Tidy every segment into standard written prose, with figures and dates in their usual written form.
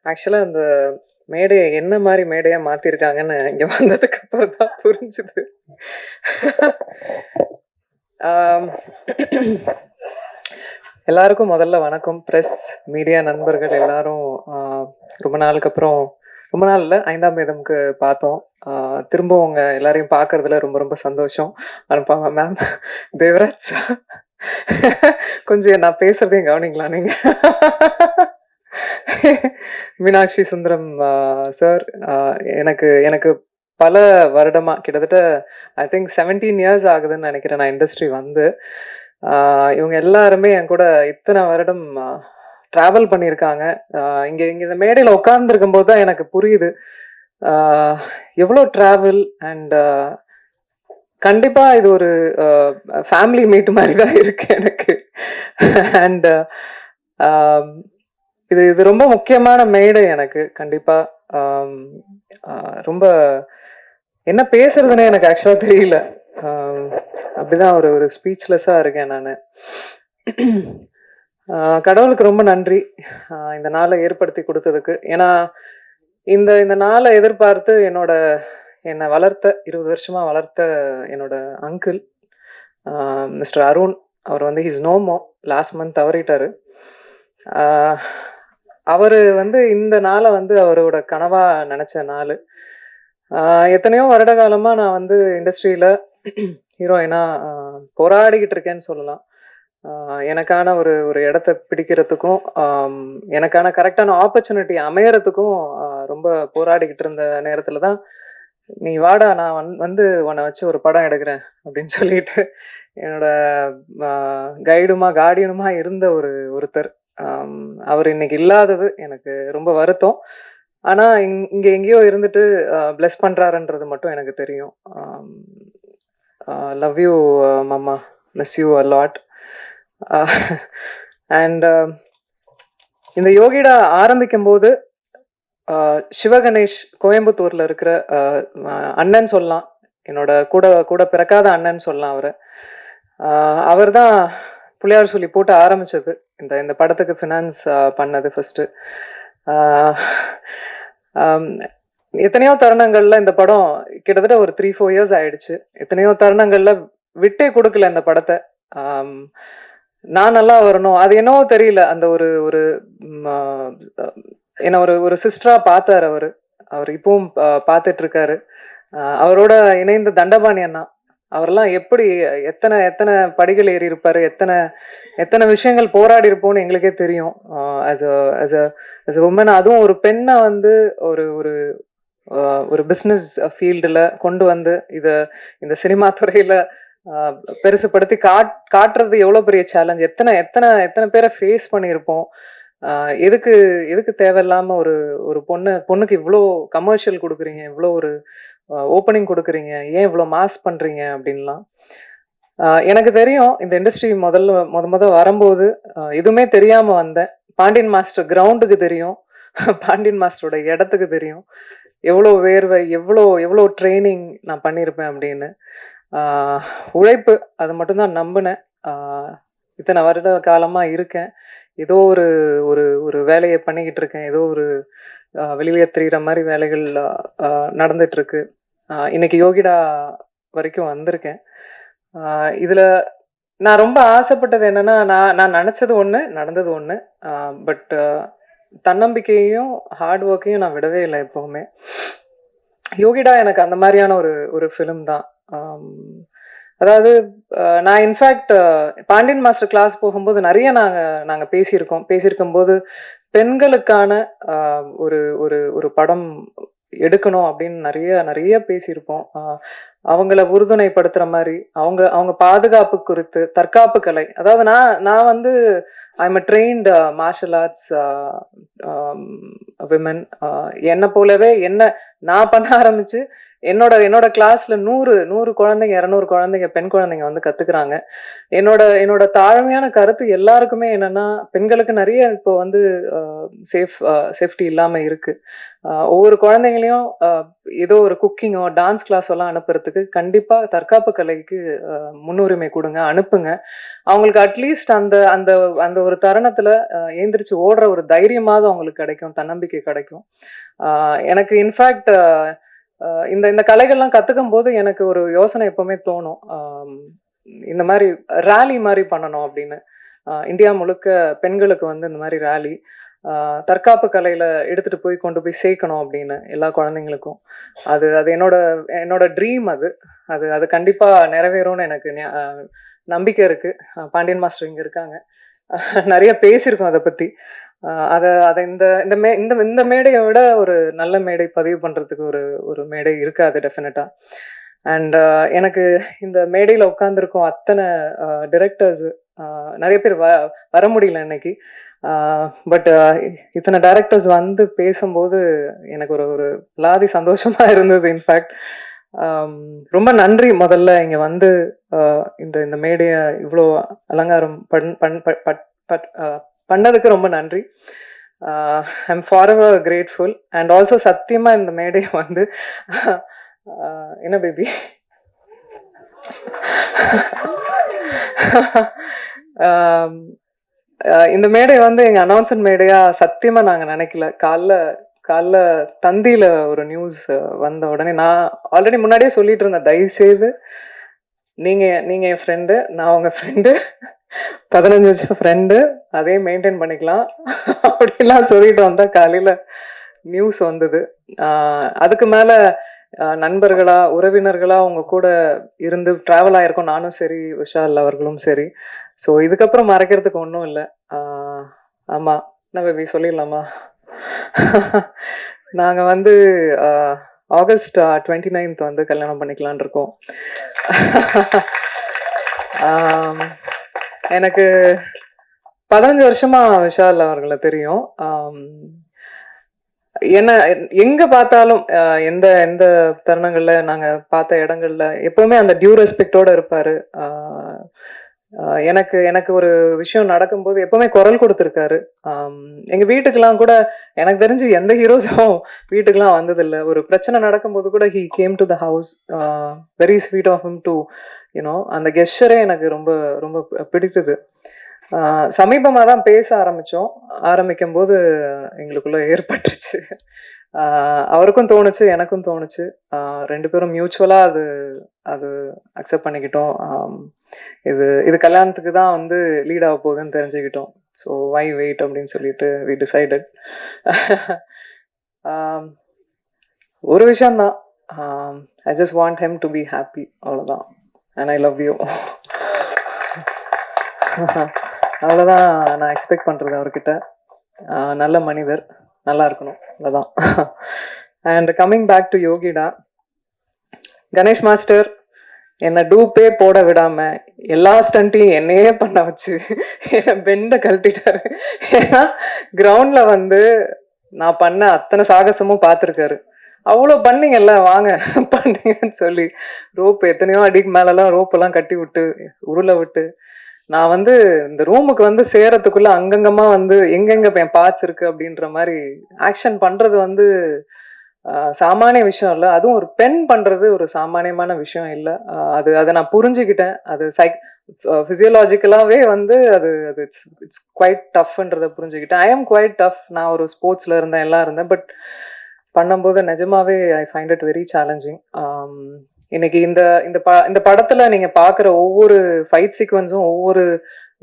ஆக்சுவலா அந்த மேடைய என்ன மாரி மேடையா மாத்திருக்காங்கன்னு இங்க வந்ததுக்கு அப்புறம் தான் புரிஞ்சுது. ஆம். எல்லாருக்கும் முதல்ல வணக்கம். பிரஸ், மீடியா நண்பர்கள் எல்லாரும் ரொம்ப நாளுக்கு அப்புறம் ரொம்ப நாள் இல்ல, 5ஆம் வேதம்க்கு பார்த்தோம். திரும்ப உங்க எல்லாரையும் பார்க்கறதுல ரொம்ப ரொம்ப சந்தோஷம். அனுப்பமா மேம், தேவராஜ் சார், கொஞ்சம் நான் பேசுறதையும் கவனிங்களா நீங்க? மீனாட்சி சுந்தரம் சார், எனக்கு எனக்கு பல வருடமா கிட்டத்தட்ட ஐ திங்க் 17 இயர்ஸ் ஆகுதுன்னு நினைக்கிறேன் நான் இண்டஸ்ட்ரி வந்து. இவங்க எல்லாருமே என் கூட இத்தனை வருடம் டிராவல் பண்ணியிருக்காங்க. இங்க இங்க இந்த மேடையில உட்கார்ந்துருக்கும் போது தான் எனக்கு புரியுது எவ்வளோ டிராவல் அண்ட் கண்டிப்பா இது ஒரு ஃபேமிலி மீட் மாதிரி தான் இருக்கு எனக்கு. அண்ட் இது இது ரொம்ப முக்கியமான மேடை எனக்கு கண்டிப்பா. ரொம்ப என்ன பேசுறதுன்னு எனக்கு ஆக்சுவலா தெரியல. அப்படிதான் ஒரு ஒரு ஸ்பீச்லெஸ்ஸா இருக்கேன் நான். கடவுளுக்கு ரொம்ப நன்றி இந்த நாளை ஏற்படுத்தி கொடுத்ததுக்கு. ஏன்னா இந்த இந்த நாளை எதிர்பார்த்து என்னை வளர்த்த 20 வருஷமா வளர்த்த என்னோட அங்கிள் மிஸ்டர் அருண், அவர் வந்து ஹிஸ் நோமோ லாஸ்ட் மந்த் தவறிட்டாரு. அவரு வந்து இந்த நாளை வந்து அவரோட கனவா நினைச்ச நாள். எத்தனையோ வருட காலமா நான் வந்து இண்டஸ்ட்ரியில ஹீரோயினா போராடிக்கிட்டு இருக்கேன்னு சொல்லலாம். எனக்கான ஒரு ஒரு இடத்த பிடிக்கிறதுக்கும் எனக்கான கரெக்டான ஆப்பர்ச்சுனிட்டி அமையறதுக்கும் ரொம்ப போராடிக்கிட்டு இருந்த நேரத்துல தான், நீ வாடா நான் வந்து உன்னை வச்சு ஒரு படம் எடுக்கிறேன் அப்படின்னு சொல்லிட்டு என்னோட கைடுமா கார்டியனுமா இருந்த ஒருத்தர். அவர் இன்னைக்கு இல்லாதது எனக்கு ரொம்ப வருத்தம். ஆனா இங்க எங்கேயோ இருந்துட்டு பிளஸ் பண்றாருன்றது மட்டும் எனக்கு தெரியும். லவ் யூ மாமா, miss you a lot. And இந்த யோகிடா ஆரம்பிக்கும் போது சிவகணேஷ் கோயம்புத்தூர்ல இருக்கிற அண்ணன் சொல்லலாம், என்னோட கூட கூட பிறக்காத அண்ணன் சொல்லலாம். அவர் தான் புள்ளியார் சொல்லி போட்டு ஆரம்பிச்சது, இந்த இந்த படத்துக்கு ஃபினான்ஸ் பண்ணது ஃபர்ஸ்ட். எத்தனையோ தருணங்கள்ல இந்த படம் கிட்டத்தட்ட ஒரு 3-4 இயர்ஸ் ஆயிடுச்சு. எத்தனையோ தருணங்கள்ல விட்டே கொடுக்கல இந்த படத்தை. நான் நல்லா வரணும், அது என்னவோ தெரியல, அந்த ஒரு ஒரு என்ன ஒரு ஒரு சிஸ்டரா பார்த்தாரு அவரு. அவர் இப்பவும் பார்த்துட்டு இருக்காரு. அவரோட இணைந்த தண்டபாணி அண்ணா, அவரெல்லாம் எப்படி எத்தனை எத்தனை படிகள் ஏறி இருப்பாரு, எத்தனை எத்தனை விஷயங்கள் போராடி இருப்போம்னு எங்களுக்கே தெரியும். as a woman, அதுவும் ஒரு பெண்ணை வந்து ஒரு ஒரு ஒரு பிஸ்னஸ் ஃபீல்டில் கொண்டு வந்து இந்த சினிமா துறையில பெருசுப்படுத்தி காட்டுறது எவ்வளோ பெரிய சேலஞ்ச். எத்தனை எத்தனை எத்தனை பேரை ஃபேஸ் பண்ணியிருப்போம். எதுக்கு எதுக்கு தேவையில்லாம ஒரு ஒரு பொண்ணுக்கு இவ்வளோ கமர்ஷியல் கொடுக்குறீங்க, இவ்வளோ ஒரு ஓப்பனிங் கொடுக்குறீங்க, ஏன் இவ்வளோ மாஸ் பண்றீங்க அப்படின்லாம். எனக்கு தெரியும் இந்த இண்டஸ்ட்ரி முத வரும்போது எதுவுமே தெரியாம வந்தேன். பாண்டியன் மாஸ்டர் கிரவுண்டுக்கு தெரியும், பாண்டியன் மாஸ்டரோட இடத்துக்கு தெரியும், எவ்வளோ வேர்வை, எவ்வளோ எவ்வளோ ட்ரைனிங் நான் பண்ணியிருப்பேன் அப்படின்னு. உழைப்பு, அது மட்டும்தான் நம்பினேன். இத்தனை வருட காலமா இருக்கேன், ஏதோ ஒரு ஒரு ஒரு வேலையை பண்ணிக்கிட்டு இருக்கேன், ஏதோ ஒரு வெளியே தெரிகிற மாதிரி வேலைகள் நடந்துட்டு இருக்கு. இன்னைக்கு யோகிடா வரைக்கும் வந்திருக்கேன். இதுல நான் ரொம்ப ஆசைப்பட்டது என்னன்னா, நான் நினைச்சது ஒண்ணு, நடந்தது ஒண்ணு. பட் தன்னம்பிக்கையையும் ஹார்ட் ஒர்க்கையும் நான் விடவே இல்லை எப்பவுமே. யோகிடா எனக்கு அந்த மாதிரியான ஒரு ஒரு ஃபிலிம் தான். அதாவது நான் இன்ஃபேக்ட் பாண்டியன் மாஸ்டர் கிளாஸ் போகும்போது நிறைய நாங்க பேசியிருக்கும் போது பெண்களுக்கான ஒரு ஒரு ஒரு படம் எடுக்கணும் அப்படின்னு நிறைய நிறைய பேசியிருப்போம். அவங்கள உறுதுணைப்படுத்துற மாதிரி, அவங்க பாதுகாப்பு குறித்து, தற்காப்பு கலை. அதாவது நான் வந்து I'm a trained martial arts women. என்னை போலவே நான் பண்ண ஆரம்பிச்சு என்னோட கிளாஸ்ல 100 குழந்தைங்க 200 குழந்தைங்க பெண் குழந்தைங்க வந்து கத்துக்கிறாங்க. என்னோட தாழ்மையான கருத்து எல்லாருக்குமே என்னன்னா, பெண்களுக்கு நிறைய இப்போ வந்து சேஃப்டி இல்லாம இருக்கு. ஒவ்வொரு குழந்தைங்களையும் ஏதோ ஒரு குக்கிங்கோ டான்ஸ் கிளாஸ் எல்லாம் அனுப்புறதுக்கு கண்டிப்பா தற்காப்பு கலைக்கு முன்னுரிமை கொடுங்க, அனுப்புங்க. அவங்களுக்கு அட்லீஸ்ட் அந்த அந்த அந்த ஒரு தருணத்துல ஏந்திரிச்சு ஓடுற ஒரு தைரியமாவது அவங்களுக்கு கிடைக்கும், தன்னம்பிக்கை கிடைக்கும். எனக்கு இன்ஃபேக்ட் இந்த இந்த கலைகள்லாம் கத்துக்கும் போது எனக்கு ஒரு யோசனை எப்பவுமே தோணும். இந்த மாதிரி ரேலி மாதிரி பண்ணணும் அப்படின்னு. இந்தியா முழுக்க பெண்களுக்கு வந்து இந்த மாதிரி ரேலி தற்காப்பு கலையில எடுத்துட்டு போய் கொண்டு போய் சேர்க்கணும் அப்படின்னு எல்லா குழந்தைங்களுக்கும். அது அது என்னோட ட்ரீம். அது அது அது கண்டிப்பா நிறைவேறும்னு எனக்கு நம்பிக்கை இருக்கு. பாண்டியன் மாஸ்டர் இங்க இருக்காங்க. நிறைய பேசியிருக்கோம் அதை பத்தி. அதை அதை இந்த இந்த மே இந்த இந்த மேடையை விட ஒரு நல்ல மேடை பதிவு பண்றதுக்கு ஒரு மேடை இருக்காது டெஃபினட்டா. அண்ட் எனக்கு இந்த மேடையில உட்காந்துருக்கோம் அத்தனை டிரெக்டர்ஸ், நிறைய பேர் வர முடியல இன்னைக்கு. பட் இத்தனை டைரக்டர்ஸ் வந்து பேசும்போது எனக்கு ஒரு லாதி சந்தோஷமா இருந்தது. இன்ஃபேக்ட் ரொம்ப நன்றி முதல்ல இங்க வந்து இந்த மேடைய இவ்வளோ அலங்காரம் பண்ணதுக்கு ரொம்ப நன்றி. I'm forever grateful. And also சத்தியமா இந்த மேடையை வந்து என்ன பேபி இந்த மேடை வந்து எங்க அனௌன்ஸ்மெண்ட் மேடையா சத்தியமா நாங்க நினைக்கல. காலைல தந்தியில ஒரு நியூஸ் வந்த உடனே நான் ஆல்ரெடி முன்னாடியே சொல்லிட்டு இருந்தேன், தயவு செய்து நீங்க என் ஃப்ரெண்டு, நான் உங்க ஃப்ரெண்டு, 15 வருஷம் ஃப்ரெண்டு, அதே மெயின்டைன் பண்ணிக்கலாம் அப்படிலாம் சொல்லிட்டு வந்தா காலையில நியூஸ் வந்தது. அதுக்கு மேல நண்பர்களா உறவினர்களா உங்க கூட இருந்து டிராவல் ஆயிருக்கோம், நானும் சரி விஷால் அவர்களும் சரி. ஸோ இதுக்கப்புறம் மறைக்கிறதுக்கு ஒன்றும் இல்லை. ஆமா, என்ன பேபி சொல்லிடலாமா? நாங்க வந்து ஆகஸ்ட் 29 வந்து கல்யாணம் பண்ணிக்கலான் இருக்கோம். எனக்கு 15 வருஷமா விஷால் அவர்களை தெரியும். என்ன எங்க பார்த்தாலும் எந்த எந்த தருணங்கள்ல நாங்க பார்த்த இடங்கள்ல எப்பவுமே அந்த டியூ ரெஸ்பெக்டோட இருப்பாரு. எனக்கு ஒரு விஷயம் நடக்கும்போது எப்பவுமே குரல் கொடுத்துருக்காரு. எங்க வீட்டுக்கெல்லாம் கூட எனக்கு தெரிஞ்சு எந்த ஹீரோஸும் வீட்டுக்கெல்லாம் வந்ததில்லை. ஒரு பிரச்சனை நடக்கும்போது கூட he came to the house. Very sweet of him to you know. அந்த கெஸ்டரே எனக்கு ரொம்ப ரொம்ப பிடித்தது. சமீபமாக தான் பேச ஆரம்பிக்கும் போது எங்களுக்குள்ள ஏற்பட்டுருச்சு. அவருக்கும் தோணுச்சு, எனக்கும் தோணுச்சு. 2 பேரும் மியூச்சுவலா அது அக்செப்ட் பண்ணிக்கிட்டோம். இது கல்யாணத்துக்கு தான் வந்து லீட் ஆக போகுதுன்னு தெரிஞ்சுக்கிட்டோம். ஸோ வை வெயிட் அப்படின்னு சொல்லிட்டு வி டிசைடட். ஒரு விஷயம்தான், I just want him to be happy, அவ்வளோதான். And I love you. அவ்வளோதான் நான் எக்ஸ்பெக்ட் பண்ணுறது அவர்கிட்ட. நல்ல மனிதர், நல்லா இருக்கணும், அவ்வளோதான். And coming back to Yogida, Ganesh master என்னை டூப்பே போட விடாம எல்லா ஸ்டண்ட்டையும் என்னையே பண்ண வச்சு என்னை பெண்டை கழட்டிட்டாரு. ஏன்னா கிரவுண்ட்ல வந்து நான் பண்ண அத்தனை சாகசமும் பார்த்துருக்காரு. அவ்வளோ பண்ணீங்கல்ல, வாங்க பண்ணீங்கன்னு சொல்லி ரோப்பு எத்தனையோ அடிக்கு மேலெல்லாம் ரோப்பெல்லாம் கட்டி விட்டு உருளை விட்டு நான் வந்து இந்த ரூமுக்கு வந்து சேரத்துக்குள்ள அங்கங்கமா வந்து எங்கெங்க என் பார்ட்ஸ் இருக்கு அப்படின்ற மாதிரி ஆக்ஷன் பண்றது வந்து சாமானிய விஷயம் இல்லை. அதுவும் ஒரு பெண் பண்றது ஒரு சாமானியமான விஷயம் இல்லை. அதை நான் புரிஞ்சுக்கிட்டேன். அது ஃபிசியலாஜிக்கலாவே வந்து அது இட்ஸ் குவைட் டஃப்ன்றதை புரிஞ்சுக்கிட்டேன். I am quite tough. நான் ஒரு ஸ்போர்ட்ஸ்ல இருந்தேன், எல்லாம் இருந்தேன். பட் பண்ணும்போது நிஜமாவே I find it very challenging. இன்னைக்கு இந்த படத்துல நீங்க பாக்குற ஒவ்வொரு ஃபைட் சீக்வன்ஸும் ஒவ்வொரு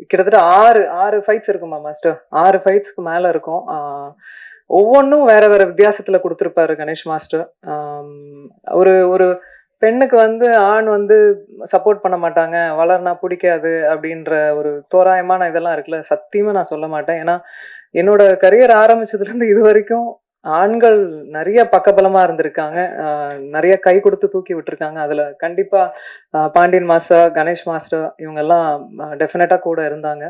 கிட்டத்தட்ட ஆறு ஃபைட்ஸ் இருக்குமா மாஸ்டர்? 6 ஃபைட்ஸ்க்கு மேல இருக்கும். ஒவ்வொன்றும் வேற வேற வித்தியாசத்துல கொடுத்துருப்பாரு கணேஷ் மாஸ்டர். ஒரு பெண்ணுக்கு வந்து ஆண் வந்து சப்போர்ட் பண்ண மாட்டாங்க, வளர்னா பிடிக்காது அப்படின்ற ஒரு தோராயமான இதெல்லாம் இருக்குல்ல, சத்தியமா நான் சொல்ல மாட்டேன். ஏன்னா என்னோட கரியர் ஆரம்பிச்சதுல இருந்து இது வரைக்கும் ஆண்கள் நிறைய பக்கபலமா இருந்திருக்காங்க, நிறைய கை கொடுத்து தூக்கி விட்டுருக்காங்க. அதுல கண்டிப்பா பாண்டியன் மாஸ்டர், கணேஷ் மாஸ்டர் இவங்க எல்லாம் டெஃபினட்டா கூட இருந்தாங்க.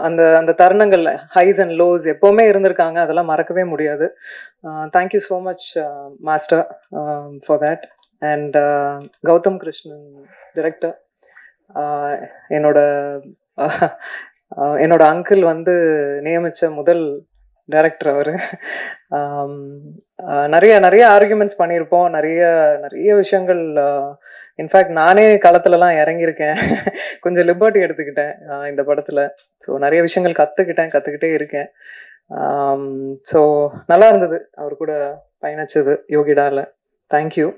அந்த அந்த தருணங்கள்ல ஹைஸ் அண்ட் லோஸ் எப்பவுமே இருந்திருக்காங்க, அதெல்லாம் மறக்கவே முடியாது. Thank you so much master for that. And Gautham Krishnan director. என்னோட என்னோட அங்கிள் வந்து நியமித்த முதல் டைரக்டர் அவர். நிறைய நிறைய ஆர்கியூமெண்ட்ஸ் பண்ணியிருப்போம், நிறைய நிறைய விஷயங்கள். இன்ஃபேக்ட் நானே களத்துலலாம் இறங்கியிருக்கேன். கொஞ்சம் லிபர்ட்டி எடுத்துக்கிட்டேன் இந்த படத்தில். ஸோ நிறைய விஷயங்கள் கற்றுக்கிட்டே இருக்கேன். ஸோ நல்லா இருந்தது அவர் கூட பயணிச்சது யோகிடாவில். தேங்க்யூ.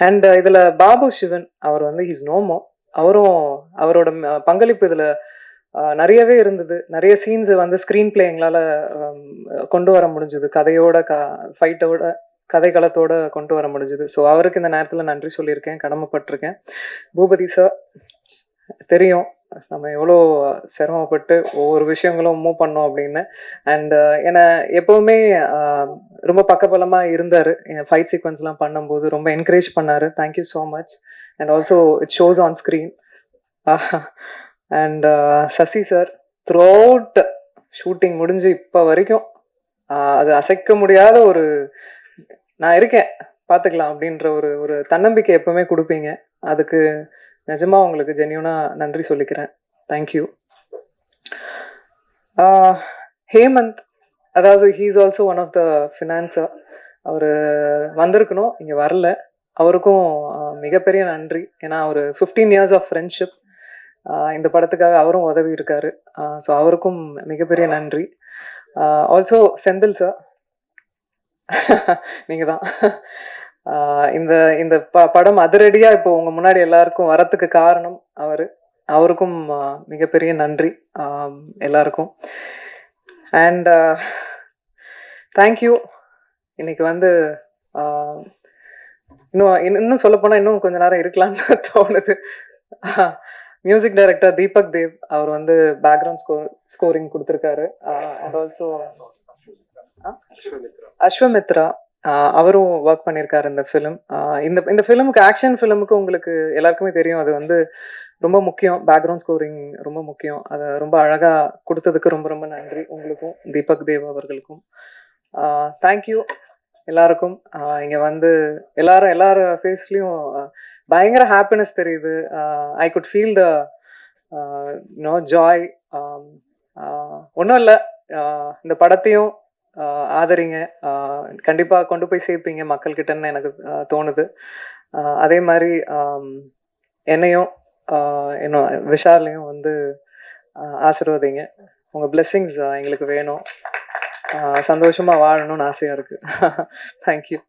அண்ட் இதில் பாபு சிவன் அவர் வந்து ஹீஸ் நோமோ. அவரோட பங்களிப்பு இதில் நிறையவே இருந்தது. நிறைய சீன்ஸை வந்து ஸ்க்ரீன் பிளே எங்களால் கொண்டு வர முடிஞ்சுது. ஃபைட்டோட கதைக்களத்தோட கொண்டு வர முடிஞ்சுது. ஸோ அவருக்கு இந்த நேரத்தில் நன்றி சொல்லியிருக்கேன், கடமைப்பட்டிருக்கேன். பூபதி சார், தெரியும் நம்ம எவ்வளோ சிரமப்பட்டு ஒவ்வொரு விஷயங்களும் மூவ் பண்ணோம் அப்படின்னு. அண்ட் என்னை எப்போவுமே ரொம்ப பக்கபலமாக இருந்தார். ஃபைட் சீக்வன்ஸ்லாம் பண்ணும்போது ரொம்ப என்கரேஜ் பண்ணார். Thank you so much. And also it shows on screen. And Sasi sir, throughout shooting முடிஞ்சு இப்போ வரைக்கும் அது அசைக்க முடியாத ஒரு நான் இருக்கேன் பார்த்துக்கலாம் அப்படின்ற ஒரு தன்னம்பிக்கை எப்பவுமே கொடுப்பீங்க. அதுக்கு நிஜமாக உங்களுக்கு ஜென்யூனாக நன்றி சொல்லிக்கிறேன். தேங்க்யூ. ஹேமந்த், அதாவது he's also one of the financier. அவர் வந்திருக்கணும், இங்கே வரல. அவருக்கும் மிகப்பெரிய நன்றி. ஏன்னா அவர் 15 years ஆஃப் ஃப்ரெண்ட்ஷிப். இந்த படத்துக்காக அவரும் உதவி இருக்காரு. ஸோ அவருக்கும் மிகப்பெரிய நன்றி. ஆல்சோ செந்தில் சார், நீங்கள் தான் இந்த இந்த படம் அதிரடியாக இப்போ உங்கள் முன்னாடி எல்லாருக்கும் வரத்துக்கு காரணம் அவருக்கும் மிகப்பெரிய நன்றி எல்லாருக்கும். And thank you. இன்னைக்கு வந்து இன்னும் சொல்லப்போனால் இன்னும் கொஞ்ச நேரம் இருக்கலாம்னு தோணுது. மியூசிக் டைரக்டர் தீபக் தேவ், அவர் வந்து பேக்ரவுண்ட் ஸ்கோரிங் கொடுத்துருக்காரு. அண்ட் ஆல்சோ அஸ்வமித்ரா, அவரும் ஒர்க் பண்ணியிருக்காரு இந்த ஃபிலிம். இந்த ஃபிலிமுக்கு, ஆக்ஷன் ஃபிலிமுக்கு உங்களுக்கு எல்லாருக்குமே தெரியும், அது வந்து ரொம்ப முக்கியம். பேக்ரவுண்ட் ஸ்கோரிங் ரொம்ப முக்கியம். அதை ரொம்ப அழகாக கொடுத்ததுக்கு ரொம்ப ரொம்ப நன்றி உங்களுக்கும், தீபக் தேவ் அவர்களுக்கும். தேங்க்யூ எல்லாருக்கும். இங்கே வந்து எல்லார் ஃபேஸ்லேயும் பயங்கர ஹாப்பினஸ் தெரியுது. I could feel the joy. ஒன்றும் இல்லை, இந்த படத்தையும் ஆதரிங்க. கண்டிப்பாக கொண்டு போய் சேர்ப்பீங்க மக்கள்கிட்டன்னு எனக்கு தோணுது. அதே மாதிரி என்னையும் இன்னும் விஷாலையும் வந்து ஆசீர்வதிங்க. உங்கள் பிளெஸ்ஸிங்ஸ் எங்களுக்கு வேணும். சந்தோஷமாக வாழணும்னு ஆசையாக இருக்குது. தேங்க்யூ.